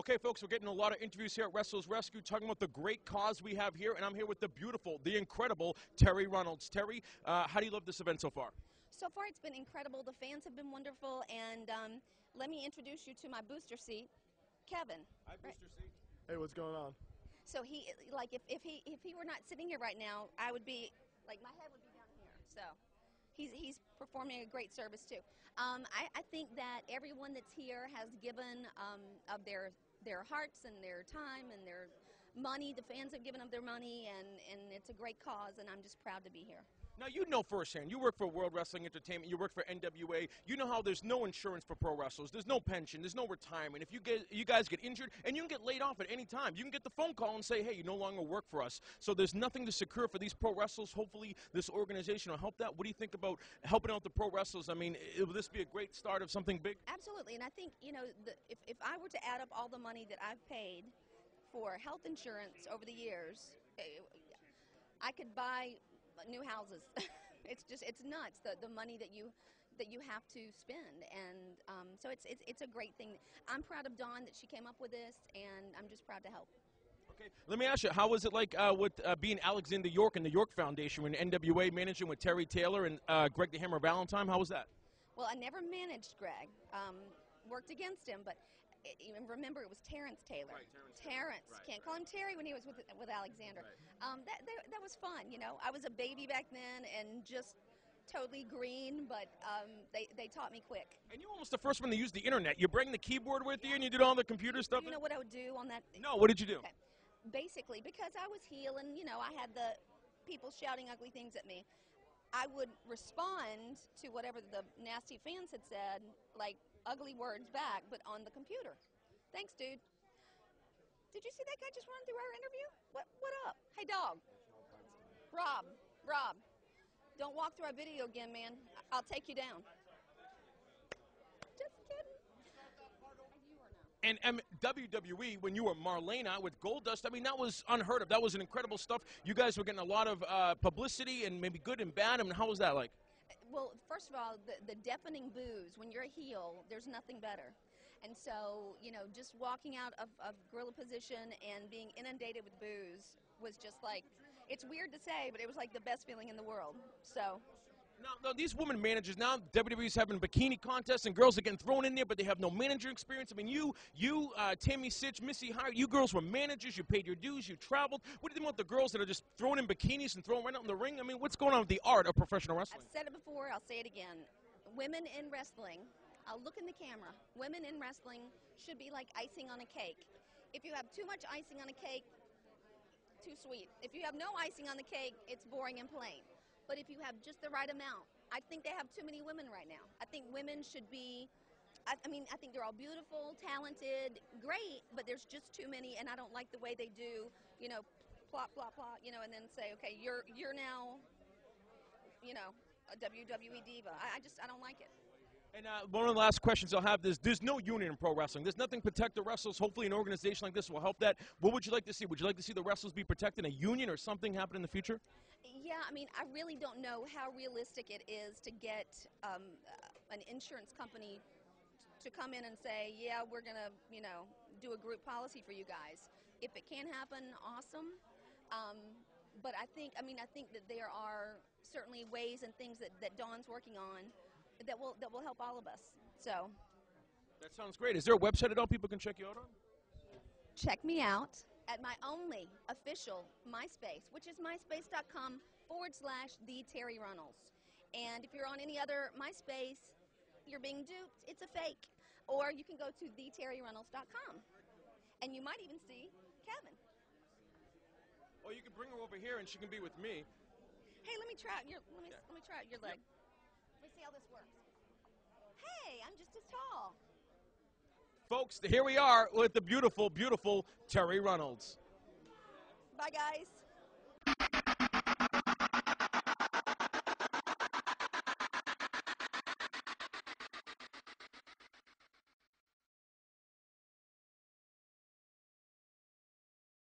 Okay, folks, we're getting a lot of interviews here at Wrestlers Rescue talking about the great cause we have here, and I'm here with the beautiful, the incredible Terri Runnels. Terri, how do you love this event so far? So far, it's been incredible. The fans have been wonderful, and let me introduce you to my booster seat, Kevin. Hi, booster seat. Hey, what's going on? So he, like, if he were not sitting here right now, I would be, like, my head would be down here. So he's performing a great service too. I think that everyone that's here has given of their hearts and their time and their money. The fans have given of their money, and it's a great cause, and I'm just proud to be here. Now, you know firsthand, you work for World Wrestling Entertainment, you work for NWA, you know how there's no insurance for pro wrestlers, there's no pension, there's no retirement. If you guys get injured, and you can get laid off at any time, you can get the phone call and say, hey, you no longer work for us. So there's nothing to secure for these pro wrestlers. Hopefully this organization will help that. What do you think about helping out the pro wrestlers? I mean, will this be a great start of something big? Absolutely, and I think, you know, if I were to add up all the money that I've paid for health insurance over the years, I could buy new houses. It's nuts, the money that you have to spend, and so it's a great thing. I'm proud of Dawn that she came up with this, and I'm just proud to help. Okay, let me ask you, how was it like with being Alexander York and the York Foundation when NWA managing with Terry Taylor and Greg the Hammer Valentine? How was that? Well, I never managed Greg, worked against him, but even remember, it was Terrence Taylor. Right, Terrence. Right. Can't call him Terry when he was with Alexander. Right. That was fun, you know. I was a baby back then and just totally green, but they taught me quick. And you were almost the first one to use the internet. You bring the keyboard with you and you did all the computer stuff? You know what I would do on that? No, what did you do? Okay. Basically, because I was heel and, you know, I had the people shouting ugly things at me, I would respond to whatever the nasty fans had said, like ugly words back, but on the computer. Thanks, dude. Did you see that guy just run through our interview? What up? Hey, dog. Rob, don't walk through our video again, man. I'll take you down. Just kidding. And WWE, when you were Marlena with Goldust, I mean, that was unheard of. That was an incredible stuff. You guys were getting a lot of publicity, and maybe good and bad. I mean, how was that like? Well, first of all, the deafening boos. When you're a heel, there's nothing better. And so, you know, just walking out of gorilla position and being inundated with boos was just like, it's weird to say, but it was like the best feeling in the world. So. Now, these women managers, now WWE's having bikini contests and girls are getting thrown in there, but they have no manager experience. I mean, you, Tammy Sitch, Missy Hart, you girls were managers, you paid your dues, you traveled. What do you think about the girls that are just thrown in bikinis and thrown right out in the ring? I mean, what's going on with the art of professional wrestling? I've said it before, I'll say it again. Women in wrestling, I'll look in the camera, women in wrestling should be like icing on a cake. If you have too much icing on a cake, too sweet. If you have no icing on the cake, it's boring and plain. But if you have just the right amount, I think they have too many women right now. I think women should be, I think they're all beautiful, talented, great, but there's just too many, and I don't like the way they do, you know, plot, plot, plot, you know, and then say, okay, you're now, you know, a WWE diva. I don't like it. And one of the last questions I'll have is, there's no union in pro wrestling. There's nothing to protect the wrestlers. Hopefully an organization like this will help that. What would you like to see? Would you like to see the wrestlers be protected, a union or something happen in the future? Yeah, I mean, I really don't know how realistic it is to get an insurance company to come in and say, yeah, we're going to, you know, do a group policy for you guys. If it can happen, awesome. But I think that there are certainly ways and things that Dawn's working on that will help all of us. So that sounds great. Is there a website at all people can check you out on? Check me out at my only official MySpace, which is myspace.com/the Terri Runnels. And if you're on any other MySpace, you're being duped. It's a fake. Or you can go to theterrirunnels.com, and you might even see Kevin. Or you can bring her over here and she can be with me. Hey, let me try out your let me try out your leg. Let me see how this works. Hey, I'm just as tall. Folks, here we are with the beautiful, beautiful Terri Runnels. Bye, guys.